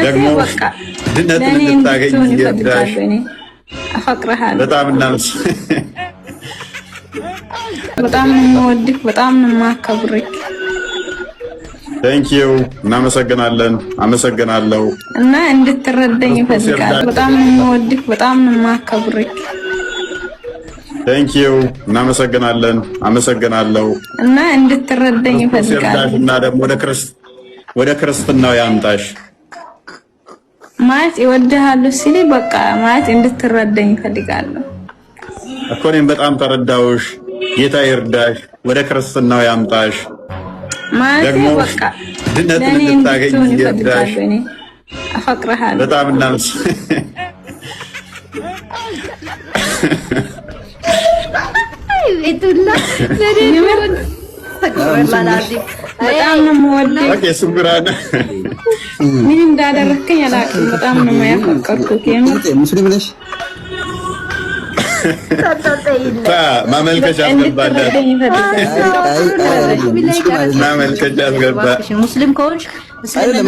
ደግሞ ድነትን እንድታገኝ ይርዳሽ። አፈቅርሃለሁ። በጣም ነው የምወድህ፣ በጣም ነው የማከብርህ። ቴንክ ዩ እናመሰግናለን። አመሰግናለሁ እና እንድትረዳኝ እፈልጋለሁ። በጣም ነው የምወድህ፣ በጣም ነው የማከብርህ። ቴንክ ዩ እናመሰግናለን። አመሰግናለሁ እና እንድትረዳኝ እፈልጋለሁ። እና ደግሞ ወደ ክርስትናው ያምጣሽ ማለት እወድሃለሁ ሲል በቃ ማለት እንድትረዳኝ እፈልጋለሁ እኮ። እኔም በጣም ተረዳውሽ። ጌታ ይርዳሽ፣ ወደ ክርስትናው ያምጣሽ። ማለት ደግሞ በቃ ድነትን እንድታገኝ ይርዳሽ። አፈቅርሃለሁ። በጣም በጣም ነው የምወደው። ኦኬ ሱብራና ምን እንዳደረከኝ አላውቅም። በጣም ነው የማያፈቅርኩት። ሙስሊም ነሽ? ማመልከቻ አስገባላት። ማመልከቻ አስገባ። ሙስሊም ከሆንሽ ሙስሊም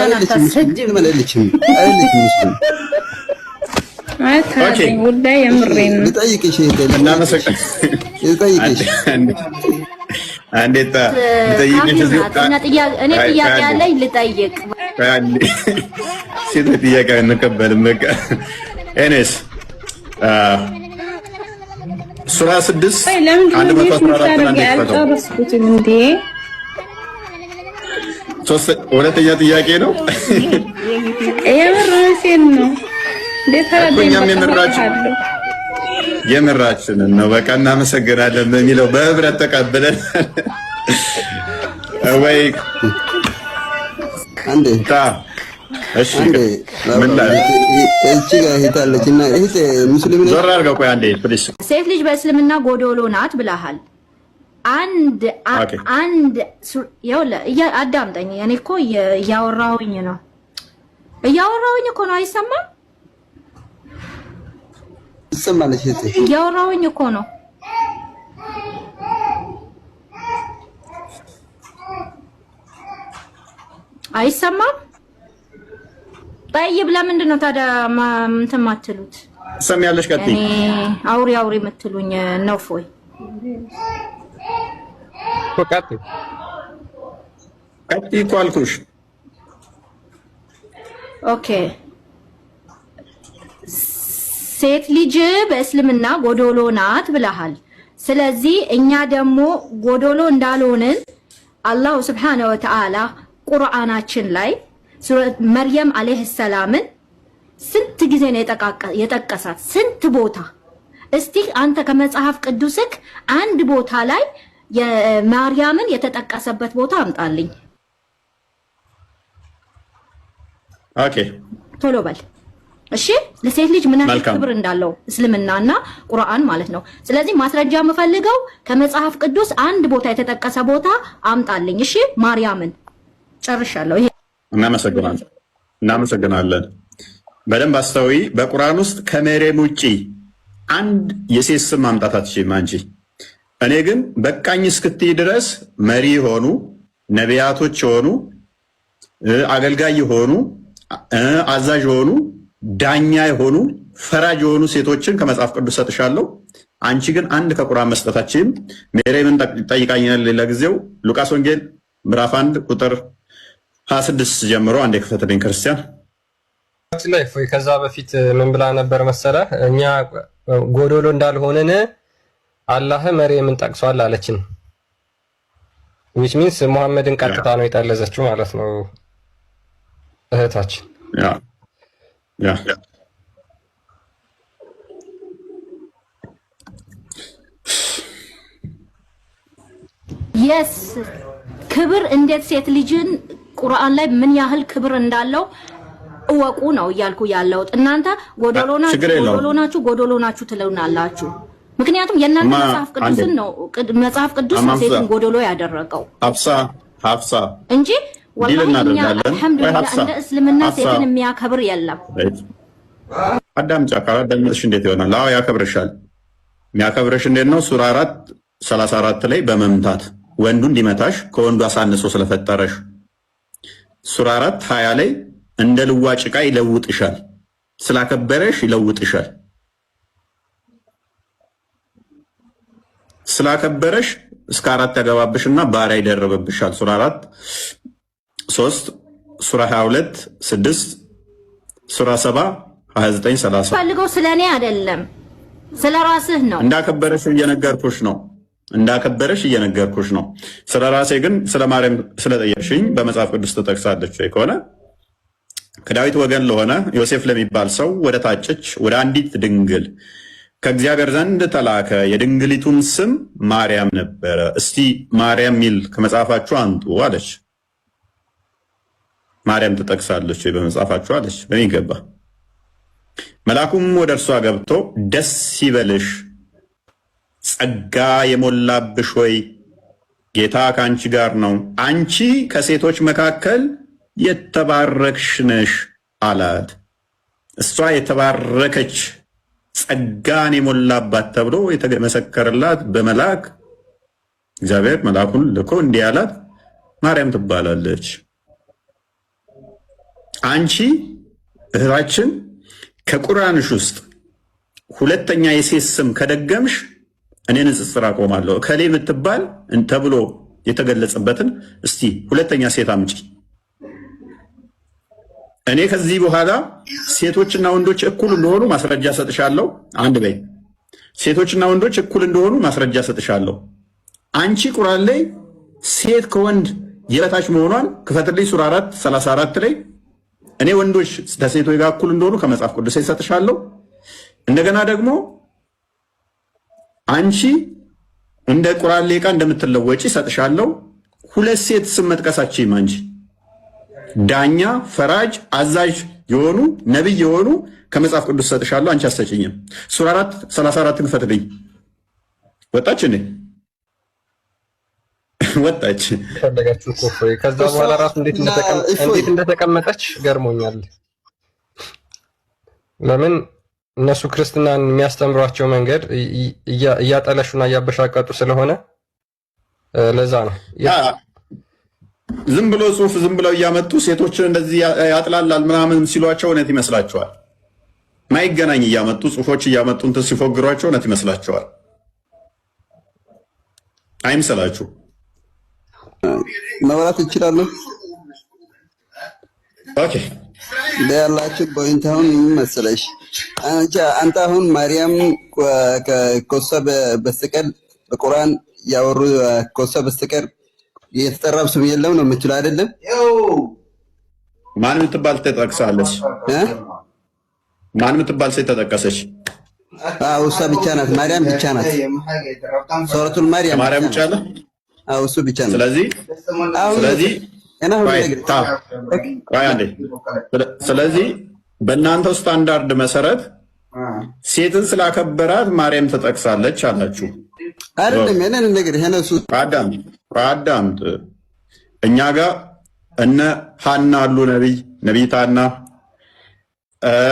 ኦኬ ጉዳይ የምሬን ነው። ልጠይቅሽ አንዴታ ልጠይቅሽ። እኔ ጥያቄ አለኝ ልጠይቅ። ሴት ጥያቄ እንቀበልም። በቃ ኤኔስ ሱራ 6 ሁለተኛ ጥያቄ ነው። የምራችን ነው። የምራችንን ነው። በቃ እናመሰግናለን በሚለው በህብረት ተቀብለን ወይ አንዴ እሺ ምን ላይ እቺ ጋር ሄታለችና እህት ሙስሊም ነሽ? ዞር አድርገው። ቆይ አንዴ ፕሊስ። ሴት ልጅ በእስልምና ጎዶሎ ናት ብለሃል። አንድ አዳምጠኝ። እኔ እኮ እያወራሁኝ እኮ ነው። አይሰማም? ትሰማለች? እያወራሁኝ እኮ ነው። አይሰማም? ጠይብ ለምንድን ነው ታዲያ እንትን የማትሉት? ትሰሚያለሽ? ቀጥይ። እኔ አውሪ የምትሉኝ ነው ፎይ? ቀጥይ እኮ አልኩሽ። ኦኬ ሴት ልጅ በእስልምና ጎዶሎ ናት ብለሃል። ስለዚህ እኛ ደግሞ ጎዶሎ እንዳልሆንን አላሁ ስብሐነሁ ወተዓላ ቁርአናችን ላይ መርየም አለይሂ ሰላምን ስንት ጊዜ ነው የጠቀሳት? ስንት ቦታ? እስቲ አንተ ከመጽሐፍ ቅዱስክ አንድ ቦታ ላይ የማርያምን የተጠቀሰበት ቦታ አምጣልኝ። ኦኬ ቶሎ በል እሺ። ለሴት ልጅ ምን ያህል ክብር እንዳለው እስልምናና ቁርአን ማለት ነው። ስለዚህ ማስረጃ የምፈልገው ከመጽሐፍ ቅዱስ አንድ ቦታ የተጠቀሰ ቦታ አምጣልኝ። እሺ ማርያምን ጨርሻለሁ። ይሄ እናመሰግናለን። በደንብ አስተዊ። በቁርአን ውስጥ ከመርየም ውጪ አንድ የሴት ስም ማምጣት አትችይም አንቺ። እኔ ግን በቃኝ እስክትይ ድረስ መሪ የሆኑ ነቢያቶች የሆኑ አገልጋይ የሆኑ አዛዥ የሆኑ ዳኛ የሆኑ ፈራጅ የሆኑ ሴቶችን ከመጽሐፍ ቅዱስ ሰጥሻለሁ። አንቺ ግን አንድ ከቁርአን መስጠታችን መርየምን ጠይቃኛል። ሌላ ጊዜው ሉቃስ ወንጌል ምዕራፍ 1 ቁጥር 26 ጀምሮ አንዴ ክፈትልኝ ክርስቲያን ላይ ፎይ። ከዛ በፊት ምን ብላ ነበር መሰለ? እኛ ጎዶሎ እንዳልሆነን አላህ መርየምን ጠቅሷል አለችን። which means ሙሐመድን ቀጥታ ነው የጠለዘችው ማለት ነው እህታችን። ያ የስ ክብር እንዴት ሴት ልጅን ቁርአን ላይ ምን ያህል ክብር እንዳለው እወቁ ነው እያልኩ ያለሁት። እናንተ ጎዶሎ ናችሁ ትሉናላችሁ። ምክንያቱም የእናንተ መጽሐፍ ቅዱስ ነው ሴትን ጎዶሎ ያደረገው ሀፍሳ እንጂ ወላሂ አልሐምዱሊላህ እንደ እስልምና ሴትን የሚያከብር የለም። አዳምጫ ካዳምጥሽ እንዴት ይሆናል? አዎ ያከብርሻል። የሚያከብርሽ እንዴት ነው? ሱራ 4:34 ላይ በመምታት ወንዱ እንዲመታሽ ከወንዱ አሳንሶ ስለፈጠረሽ። ሱራ 4:20 ላይ እንደ ልዋጭ ዕቃ ይለውጥሻል። ስላከበረሽ ይለውጥሻል። ስላከበረሽ እስከ 4 ያገባብሽና ባሪያ ይደረበብሻል። ሱራ 4 3 ሱራ 22 6 ሱራ 7 29 30 ፈልገው ስለኔ አይደለም ስለ ራስህ ነው። እንዳከበረሽ እየነገርኩሽ ነው። ስለ ራሴ ግን ስለ ማርያም ስለጠየቅሽኝ በመጽሐፍ ቅዱስ ተጠቅሳለች ወይ ከሆነ ከዳዊት ወገን ለሆነ ዮሴፍ ለሚባል ሰው ወደ ታጨች ወደ አንዲት ድንግል ከእግዚአብሔር ዘንድ ተላከ። የድንግሊቱም ስም ማርያም ነበረ። እስቲ ማርያም ሚል ከመጽሐፋችሁ አንጡ አለች። ማርያም ትጠቅሳለች ወይ በመጽሐፋችሁ አለች። በሚገባ መልአኩም ወደ እርሷ ገብቶ ደስ ይበልሽ፣ ጸጋ የሞላብሽ ሆይ ጌታ ከአንቺ ጋር ነው፣ አንቺ ከሴቶች መካከል የተባረክሽ ነሽ አላት። እሷ የተባረከች ጸጋን የሞላባት ተብሎ የተመሰከረላት በመልአክ እግዚአብሔር መልአኩን ልኮ እንዲህ አላት፣ ማርያም ትባላለች። አንቺ እህታችን ከቁርአንሽ ውስጥ ሁለተኛ የሴት ስም ከደገምሽ እኔ ንጽጽር አቆማለሁ። እከሌ የምትባል ተብሎ የተገለጸበትን እስቲ ሁለተኛ ሴት አምጪ። እኔ ከዚህ በኋላ ሴቶችና ወንዶች እኩል እንደሆኑ ማስረጃ ሰጥሻለሁ። አንድ በይ። ሴቶችና ወንዶች እኩል እንደሆኑ ማስረጃ ሰጥሻለሁ። አንቺ ቁርአን ላይ ሴት ከወንድ የበታች መሆኗን ክፈትልኝ። ሱራ 4 34 ላይ እኔ ወንዶች ከሴቶች ጋር እኩል እንደሆኑ ከመጽሐፍ ቅዱስ ሰጥሻለሁ። እንደገና ደግሞ አንቺ እንደ ቁርአን ሌቃ እንደምትለወጪ ሰጥሻለሁ። ሁለት ሴት ስም መጥቀሳችሁም አንቺ ዳኛ፣ ፈራጅ፣ አዛዥ የሆኑ ነብይ የሆኑ ከመጽሐፍ ቅዱስ ሰጥሻለሁ። አንቺ አሰጭኝም። ሱራ 4 34 ክፈትልኝ። ወጣች እንዴ? ወጣች። ፈለጋችሁ እኮ ከዛ በኋላ ራሱ እንዴት እንደተቀመጠች ገርሞኛል። ለምን እነሱ ክርስትናን የሚያስተምሯቸው መንገድ እያጠለሹና እያበሻቀጡ ስለሆነ ለዛ ነው። ዝም ብሎ ጽሁፍ ዝም ብለው እያመጡ ሴቶችን እንደዚህ ያጥላላል ምናምን ሲሏቸው እውነት ይመስላችኋል? ማይገናኝ እያመጡ ጽሁፎች እያመጡ እንትን ሲፎግሯቸው እውነት ይመስላችኋል? አይምሰላችሁ። መብራት ይችላሉ። ኦኬ ያላችሁ ፖይንት አሁን ምን መሰለሽ፣ አንተ አሁን ማርያም ከኮሳ በስተቀር በቁርአን ያወሩ ኮሳ በስተቀር የተጠራው ስም የለም ነው የምትለው አይደለም? ማን የምትባል ተጠቅሳለች? ማን የምትባል ሴት ተጠቀሰች? እሷ ብቻ ናት። ማርያም ብቻ ናት። ሱረቱል ማርያም ማርያም ብቻ ናት። እሱ ብቻ ነው። ስለዚህ በእናንተው ስታንዳርድ መሰረት ሴትን ስላከበራት ማርያም ተጠቅሳለች አላችሁ አይደለም? ያንን ነገር ሄነሱ አዳም እኛ ጋር እነ ሐና አሉ፣ ነቢይት ሐና፣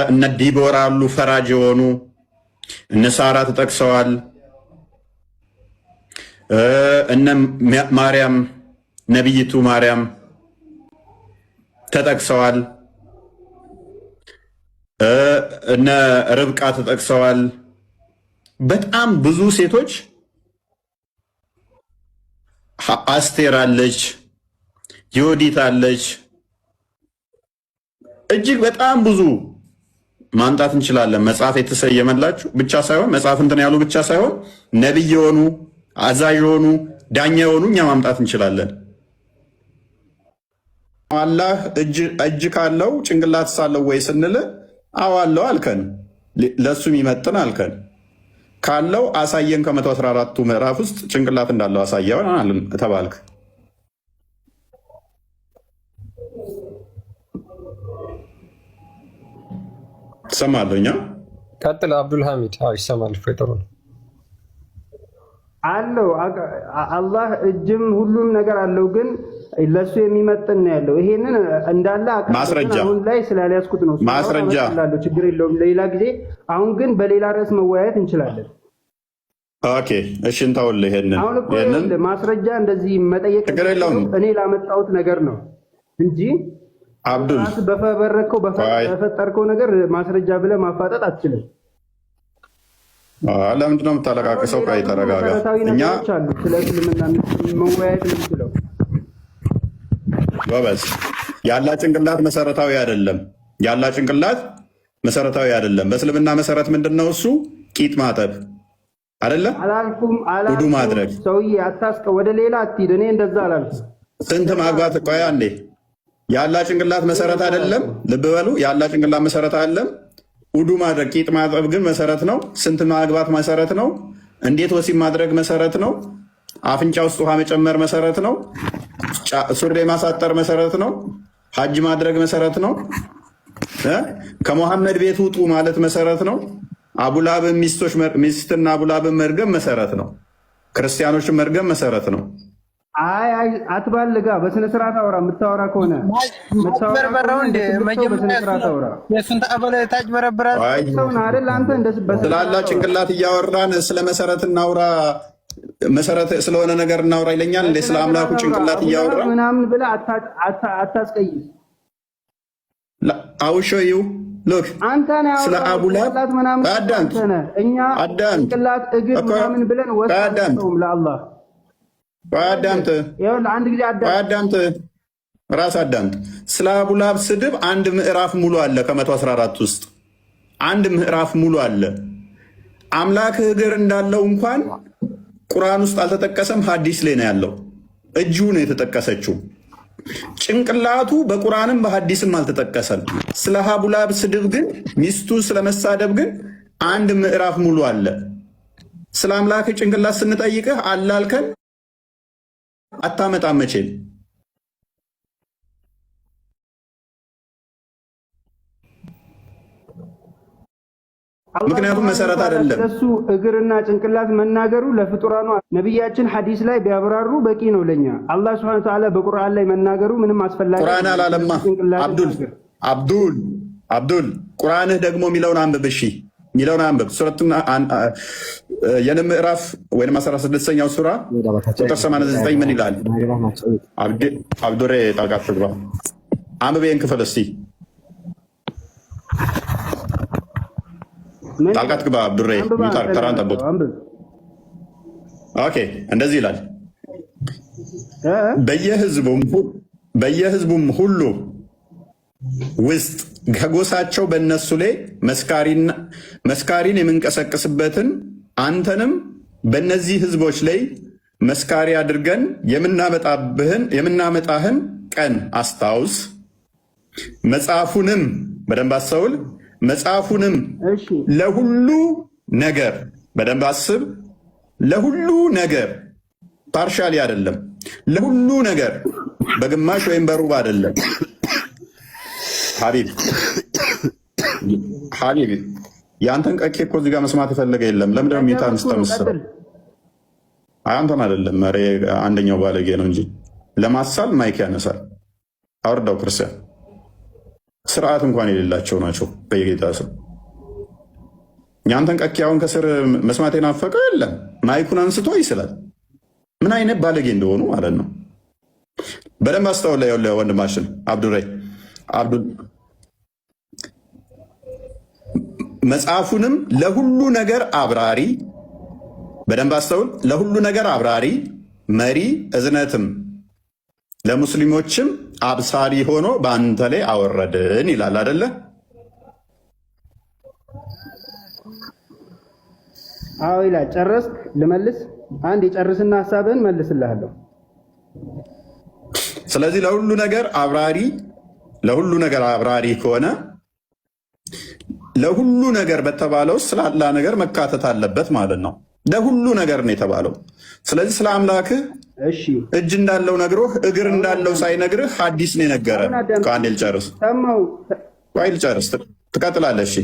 እነ ዲቦራ አሉ ፈራጅ የሆኑ እነ ሳራ ተጠቅሰዋል። እነ ማርያም ነቢይቱ ማርያም ተጠቅሰዋል። እነ ርብቃ ተጠቅሰዋል። በጣም ብዙ ሴቶች አስቴር አለች፣ ዮዲት አለች። እጅግ በጣም ብዙ ማምጣት እንችላለን። መጽሐፍ የተሰየመላችሁ ብቻ ሳይሆን መጽሐፍ እንትን ያሉ ብቻ ሳይሆን ነቢይ የሆኑ አዛዥ የሆኑ ዳኛ የሆኑ እኛ ማምጣት እንችላለን። አላህ እጅ ካለው ጭንቅላት ሳለው ወይ ስንል አዎ አለው አልከን። ለሱ የሚመጥን አልከን። ካለው አሳየን። ከ114ቱ ምዕራፍ ውስጥ ጭንቅላት እንዳለው አሳየን ተባልክ። ትሰማለኛ? ቀጥል አብዱልሐሚድ። ይሰማል። ጥሩ ነው አለው። አላህ እጅም ሁሉም ነገር አለው፣ ግን ለሱ የሚመጥን ነው ያለው። ይሄንን እንዳለ ማስረጃ አሁን ላይ ስላልያዝኩት ነው። ማስረጃ አለው፣ ችግር የለውም ሌላ ጊዜ። አሁን ግን በሌላ ርዕስ መወያየት እንችላለን። ኦኬ እሺ፣ እንታውልህ ይሄንን አሁን እኮ ማስረጃ እንደዚህ መጠየቅ እኔ ላመጣሁት ነገር ነው እንጂ አብዱል በፈበረከው በፈጠርከው ነገር ማስረጃ ብለህ ማፋጠጥ አትችልም። ለምንድን ነው የምታለቃቅሰው? ቆይ ተረጋጋ። እኛ ስለ እስልምና መወያየት የምንችለው ጎበዝ፣ ያላ ጭንቅላት መሰረታዊ አይደለም። ያላ ጭንቅላት መሰረታዊ አይደለም። በእስልምና መሰረት ምንድነው እሱ? ቂጥ ማጠብ አይደለም? ውዱ ማድረግ። ሰውዬ አታስቀ ወደ ሌላ አትሂድ። እኔ እንደዛ አላልኩም። ስንት ማግባት? ቆይ አንዴ። ያላ ጭንቅላት መሰረት አይደለም። ልብ በሉ፣ ያላ ጭንቅላት መሰረት አይደለም። ውዱ ማድረግ፣ ቂጥ ማጠብ ግን መሰረት ነው። ስንት ማግባት መሰረት ነው። እንዴት ወሲብ ማድረግ መሰረት ነው። አፍንጫ ውስጥ ውሃ መጨመር መሰረት ነው። ሱሪ ማሳጠር መሰረት ነው። ሀጅ ማድረግ መሰረት ነው። ከሙሐመድ ቤት ውጡ ማለት መሰረት ነው። አቡላብን ሚስትና አቡላብን መርገም መሰረት ነው። ክርስቲያኖችን መርገም መሰረት ነው። አይ አትባልጋ፣ በስነ ስርዓት አውራ። የምታወራ ከሆነ ስላላ ጭንቅላት እያወራን ስለ መሰረት እናውራ፣ መሰረት ስለሆነ ነገር እናውራ ይለኛል እንዴ? ስለ አምላኩ ጭንቅላት እያወራ ምናምን ብለህ አታስቀይስ። አውሾዩ ሎክ አንተ ነው ስለ አቡላብ አዳምጥ። እኛ ጭንቅላት እግር ምናምን ብለን ወጣው ለአላህ አዳምጥ። አንድ ጊዜ አዳምጥ፣ ራስ አዳምጥ። ስለ አቡላብ ስድብ አንድ ምዕራፍ ሙሉ አለ። ከ114 ውስጥ አንድ ምዕራፍ ሙሉ አለ። አምላክህ እግር እንዳለው እንኳን ቁርአን ውስጥ አልተጠቀሰም፣ ሐዲስ ላይ ነው ያለው። እጁ ነው የተጠቀሰችው። ጭንቅላቱ በቁርአንም በሐዲስም አልተጠቀሰም። ስለ አቡላብ ስድብ ግን ሚስቱ ስለመሳደብ ግን አንድ ምዕራፍ ሙሉ አለ። ስለ አምላክህ ጭንቅላት ስንጠይቅህ አላልከን አታመጣም መቼም። ምክንያቱም መሰረት አይደለም። እሱ እግርና ጭንቅላት መናገሩ ለፍጡራኑ ነቢያችን ሐዲስ ላይ ቢያብራሩ በቂ ነው ለኛ። አላህ Subhanahu Wa Ta'ala በቁርአን ላይ መናገሩ ምንም አስፈላጊ ቁርአን አላለማ። አብዱል ቁርአንህ ደግሞ የሚለውን አንብብ። እሺ የሚለውን አንብብ። ሱረቱን የነም ምዕራፍ ወይም 16ኛው ሱራ ቁጥር 89 ምን ይላል? አብዱሬ ጣልቃ ትግባ። አንብብ ይሄን ክፍል እስቲ ጣልቃ ትግባ። አብዱሬ ተራን ጠብቅ። ኦኬ እንደዚህ ይላል በየህዝቡም ሁሉ ውስጥ ከጎሳቸው በእነሱ ላይ መስካሪን የምንቀሰቅስበትን አንተንም በእነዚህ ህዝቦች ላይ መስካሪ አድርገን የምናመጣህን ቀን አስታውስ። መጽሐፉንም በደንብ አስተውል። መጽሐፉንም ለሁሉ ነገር በደንብ አስብ። ለሁሉ ነገር ፓርሻሊ አይደለም፣ ለሁሉ ነገር በግማሽ ወይም በሩብ አይደለም። ሀቢብ የአንተን ቀኬ እኮ እዚህ ጋር መስማት የፈለገ የለም። ለምንድነው ሚታ ምስተምስል? አንተን አይደለም መሬ አንደኛው ባለጌ ነው እንጂ ለማሳል ማይክ ያነሳል። አውርዳው ክርስቲያን ስርዓት እንኳን የሌላቸው ናቸው። በየጌታ ስም የአንተን ቀኬ አሁን ከስር መስማት የናፈቀው የለም። ማይኩን አንስቶ ይስላል። ምን አይነት ባለጌ እንደሆኑ ማለት ነው። በደንብ አስተውል። ላይ ወንድማችን አብዱራይ መጽሐፉንም ለሁሉ ነገር አብራሪ፣ በደንብ አስተውል። ለሁሉ ነገር አብራሪ፣ መሪ፣ እዝነትም ለሙስሊሞችም አብሳሪ ሆኖ በአንተ ላይ አወረድን ይላል አይደለ? አዎ ይላል። ጨረስክ? ልመልስ? አንድ የጨርስና ሀሳብህን መልስልሃለሁ። ስለዚህ ለሁሉ ነገር አብራሪ ከሆነ ለሁሉ ነገር በተባለው ስላላ ነገር መካተት አለበት ማለት ነው። ለሁሉ ነገር ነው የተባለው። ስለዚህ ስለ አምላክህ እጅ እንዳለው ነግሮህ እግር እንዳለው ሳይነግርህ ሐዲስ ነው የነገረ። ከአንዴ ልጨርስ ትቀጥላለህ። እሺ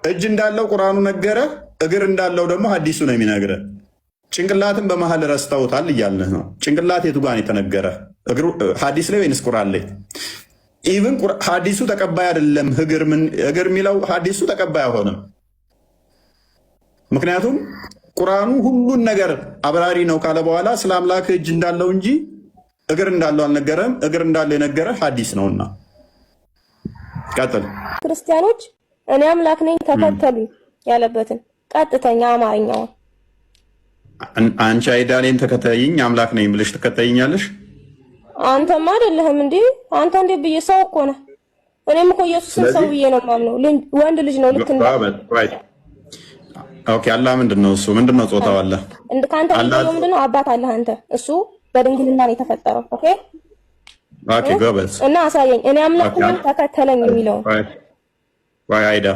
እጅ እንዳለው ቁርአኑ ነገረ፣ እግር እንዳለው ደግሞ ሐዲሱ ነው የሚነግረ። ጭንቅላትን በመሀል ረስተውታል እያልንህ ነው። ጭንቅላት የቱ ጋር ነው የተነገረ? ሐዲስ ላይ ወይንስ ቁርአን ላይ? ኢቭን ሐዲሱ ተቀባይ አይደለም። እግር የሚለው ሐዲሱ ተቀባይ አይሆንም። ምክንያቱም ቁርአኑ ሁሉን ነገር አብራሪ ነው ካለ በኋላ ስለ አምላክ እጅ እንዳለው እንጂ እግር እንዳለው አልነገረም። እግር እንዳለው የነገረ ሐዲስ ነውና ቀጥል። ክርስቲያኖች እኔ አምላክ ነኝ ተከተሉኝ ያለበትን ቀጥተኛ አማርኛውን አንቺ አይዳሌን ተከተይኝ አምላክ ነኝ ብለሽ ተከተይኛለሽ? አንተማ አይደለህም እንዴ? አንተ እንዴ ብዬ ሰው እኮ ነህ። እኔም እኮ ኢየሱስን ሰው ብዬ ነው የማምነው። ወንድ ልጅ ነው ልክ እንደ ኦኬ። አላህ ምንድነው? እሱ ምንድነው? ጾታው አለ ካንተ ምንድነው? አባት አለህ አንተ። እሱ በድንግልና ነው የተፈጠረው። ኦኬ ኦኬ፣ ጎበዝ እና አሳየኝ። እኔ አምላክ ነኝ ተከተለኝ የሚለው ወይ አይዳ።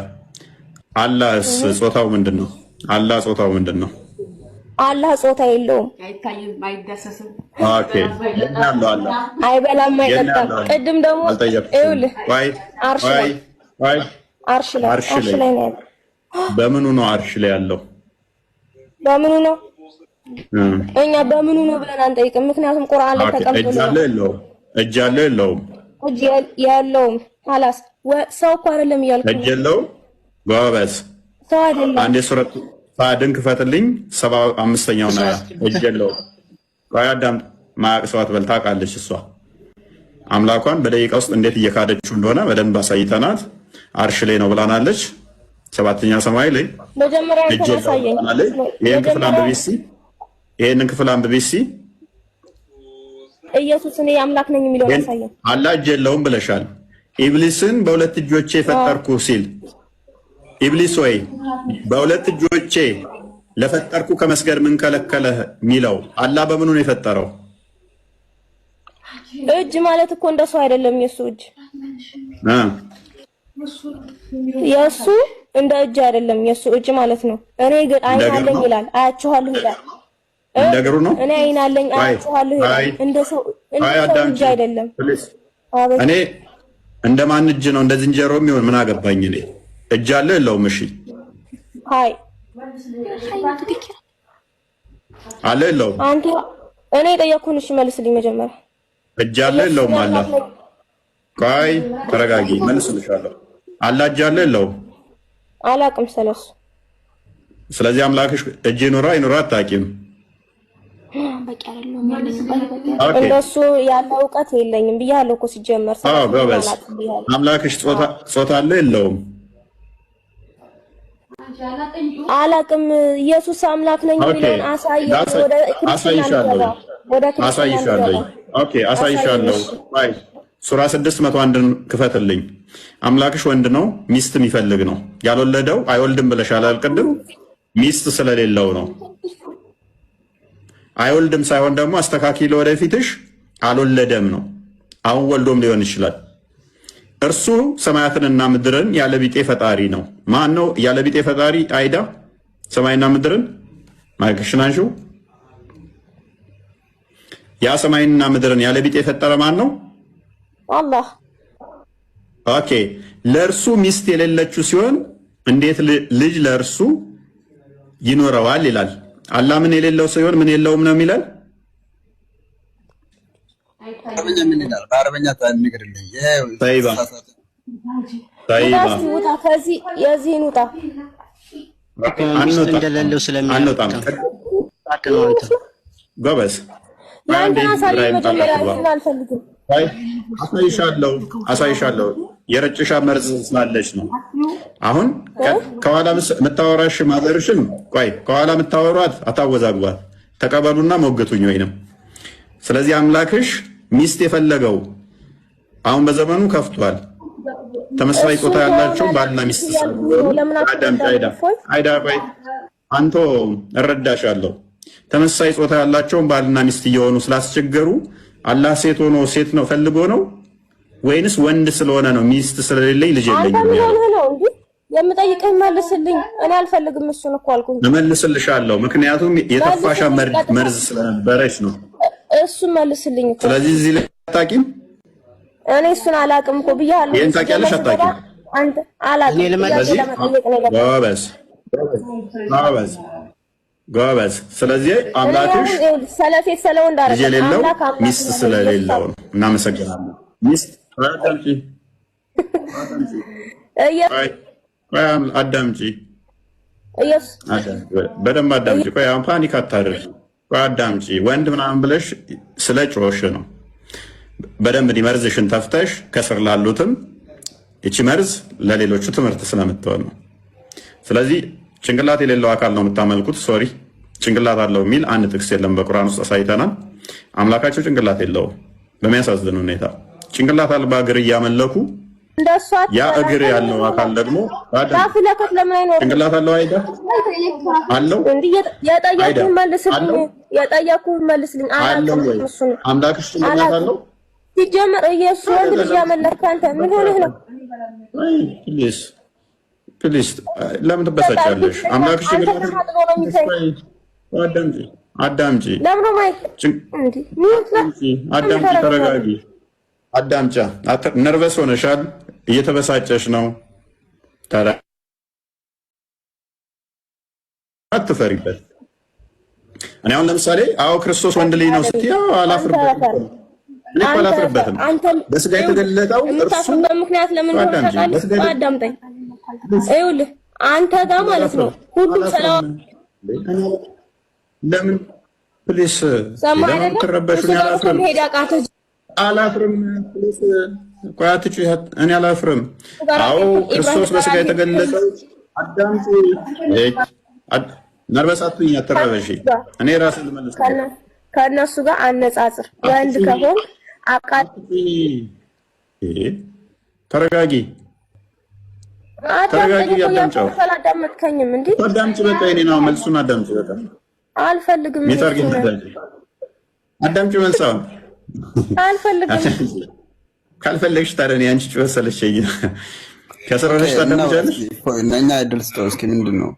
አላህስ ጾታው ምንድነው? አላህ ጾታው ምንድነው? አላህ ጾታ የለውም። አይታይም፣ አይዳሰስም። ኦኬ ያለው አላህ አይበላም፣ አይጠጣም። ቅድም ደግሞ ይኸውልህ አርሽ ላይ ነው ያለው። በምኑ ነው አርሽ ላይ ያለው? በምኑ ነው? እኛ በምኑ ነው ብለን አንጠይቅም። ምክንያቱም ቁርአን ላይ ተቀምጦ እጅ አለ የለውም? እጅ አለ የለውም? እጅ የለውም። ሐላስ ሰው እኮ አይደለም እያልኩ እጅ የለውም። ጎበዝ ሰው አይደለም። አንዴ ሱረት ፋድን ክፈትልኝ 75ኛው ነው። እጅ የለውም። አዳም ማቅሰዋት በልታ ቃለች። እሷ አምላኳን በደቂቃ ውስጥ እንዴት እየካደችው እንደሆነ በደንብ አሳይተናት አርሽ ላይ ነው ብላናለች። 7ኛ ሰማይ ላይ መጀመሪያ ተሳየኝ። ይሄንን ክፍል አንብቢሲ። ኢየሱስ እኔ አምላክ ነኝ የሚለው አሳየኝ። አላህ እጅ የለውም ብለሻል። ኢብሊስን በሁለት እጆቼ ፈጠርኩ ሲል ኢብሊስ ወይ በሁለት እጆቼ ለፈጠርኩ ከመስገድ ምን ከለከለህ የሚለው አላህ በምኑ ነው የፈጠረው? እጅ ማለት እኮ እንደሱ አይደለም። የሱ እንደ እጅ አይደለም። የሱ እጅ ማለት ነው። እኔ ግን አይን አለኝ ይላል፣ አያችኋለሁ ይላል። እንደ እግሩ ነው። እኔ አይን አለኝ አያችኋለሁ ይላል። እንደ ሰው እጅ አይደለም። እኔ እንደማን እጅ ነው? እንደ ዝንጀሮ የሚሆን ምን አገባኝ እኔ። እጅ አለ የለውም? እሺ ሃይ አለ የለውም? አንተ እኔ የጠየኩህን እሺ መልስልኝ መጀመሪያ። እጅ አለ የለውም? አላህ ቆይ ተረጋጊ፣ መልስልሻለሁ። አላህ እጅ አለ የለውም? አላቅም ስለሱ። ስለዚህ አምላክሽ እጅ ይኑራ አይኑራ አታውቂም። በቂ አይደለም። እንደሱ ያለ እውቀት የለኝም ብያለሁ እኮ ሲጀመር። አምላክሽ ጾታ አለ የለውም? አላቅም። ኢየሱስ አምላክ ነኝ የሚለውን አሳየኝ። አሳይሻለሁ። ኦኬ አሳይሻለሁ። አይ ሱራ 601ን ክፈትልኝ። አምላክሽ ወንድ ነው፣ ሚስት የሚፈልግ ነው። ያልወለደው አይወልድም ብለሻል አልቅድም? ሚስት ስለሌለው ነው። አይወልድም ሳይሆን ደግሞ አስተካኪ ለወደፊትሽ አልወለደም ነው። አሁን ወልዶም ሊሆን ይችላል። እርሱ ሰማያትንና ምድርን ያለቢጤ ፈጣሪ ነው። ማን ነው ያለቢጤ ፈጣሪ? አይዳ ሰማይና ምድርን ማይክሽን አንሺው። ያ ሰማይና ምድርን ያለቢጤ የፈጠረ ማን ነው? አላህ። ኦኬ ለእርሱ ሚስት የሌለችው ሲሆን እንዴት ልጅ ለእርሱ ይኖረዋል ይላል። አላህ ምን የሌለው ሲሆን ምን የለውም ነው የሚላል። አረበኛ ምን ይላል? በአረበኛ ታንግርልኝ። ጠይባ ከዚህ የዚህን ውጣ እንደሌለው ስለሚያውቅ ጎበዝ አሳይሻለሁ። የረጭሻ መርዝ ስላለች ነው። አሁን ከኋላ የምታወራሽ ማዘርሽን ቆይ ከኋላ የምታወሯት አታወዛግቧት፣ ተቀበሉና ሞግቱኝ ወይንም። ስለዚህ አምላክሽ ሚስት የፈለገው አሁን በዘመኑ ከፍቷል። ተመሳሳይ ጾታ ያላቸው ባልና ሚስት አይዳ ቆይ አንቶ እረዳሻለሁ። ተመሳሳይ ጾታ ያላቸውን ባልና ሚስት እየሆኑ ስላስቸገሩ አላህ ሴት ሆኖ ሴት ነው ፈልጎ ነው ወይንስ ወንድ ስለሆነ ነው? ሚስት ስለሌለኝ ልጅ የለኝም ነው እንዴ? የምጠይቀኝ መልስልኝ። እኔ አልፈልግም እሱን እኮ አልኩኝ። እመልስልሻለሁ፣ ምክንያቱም የጠፋሻ መርዝ ስለነበረች ነው። እሱን መልስልኝ እኮ። ስለዚህ እዚህ ላይ አታውቂም? እኔ እሱን አላውቅም እኮ ብያለሁ። ይሄን ታውቂያለሽ? አታውቂም? አንተ አላውቅም። ጎበዝ። ስለዚህ አምላክሽ ሰለሴት ስለወንድ አይደለም የሌለው ሚስት ስለሌለው ነው። እናመሰግናለን። ሚስት አዳምጪ፣ በደንብ አዳምጪ። ቆይ አሁን ፓኒክ አታድርጊ። ቆይ አዳምጪ። ወንድ ምናምን ብለሽ ስለ ጮሽ ነው። በደንብ ዲመርዝሽን ተፍተሽ ከስር ላሉትም እቺ መርዝ ለሌሎቹ ትምህርት ስለምትሆን ነው። ስለዚህ ጭንቅላት የሌለው አካል ነው የምታመልኩት። ሶሪ ጭንቅላት አለው የሚል አንድ ጥቅስ የለም በቁርአን ውስጥ አሳይተናል። አምላካቸው ጭንቅላት የለውም። በሚያሳዝን ሁኔታ ጭንቅላት አልባ እግር እያመለኩ ያ እግር ያለው አካል ደግሞ ጭንቅላት አለው አይደል? አለው የጠየኩህን መልስልኝ። አምላክሽ ጭንቅላት አለው? ሲጀመር ኢየሱስ ወንድ ልጅ ያመለክ አንተ ምን ሆነህ ነው? ፕሊስ ለምን ትበሳጫለሽ? አምላክሽ ጭንቅላት አዳምጪ፣ አዳምጪ፣ ተረጋጊ፣ አዳምጫ። ነርቨስ ሆነሻል፣ እየተበሳጨሽ ነው። አትፈሪበት። እኔ አሁን ለምሳሌ አዎ ክርስቶስ ወንድ ልጅ ነው ስትይ አላፍርበትም። እኔ እኮ አላፍርበትም። በስጋ የተገለጠው እርሱ በምክንያት ለምን ታውቃለህ? አዳምጠኝ። ይኸውልህ አንተ ጋር ማለት ነው ሁሉም ሰላም ለምን ፕሊስ ለምን ትረበሹኝ? አላፍርም። ፕሊስ ቆይ አትጩህ። እኔ አላፍርም። አዎ ክርስቶስ በስጋ የተገለጠው አዳምጪ። ነርቨስ አትሁኝ፣ አትረበሺ። እኔ ራሴን ልመልስ። ከእነሱ ጋር አነጻጽር። ወንድ ከሆን ተረጋጊ፣ ተረጋጊ። አዳምጪው። አላዳመጥከኝም እንዴ? አዳምጪ። በቃ እኔ ነው መልሱን አዳምጪ። በቃ አልፈልግም። አዳምጪ መልሳውን አልፈልግም። ካልፈለግሽ ታዲያ እኔ አንቺ ጩኸት ሰለቸኝ። ከስራ ነሽ ታዳምጫለሽ። እኛ አይደል ስጠው እስኪ ምንድን ነው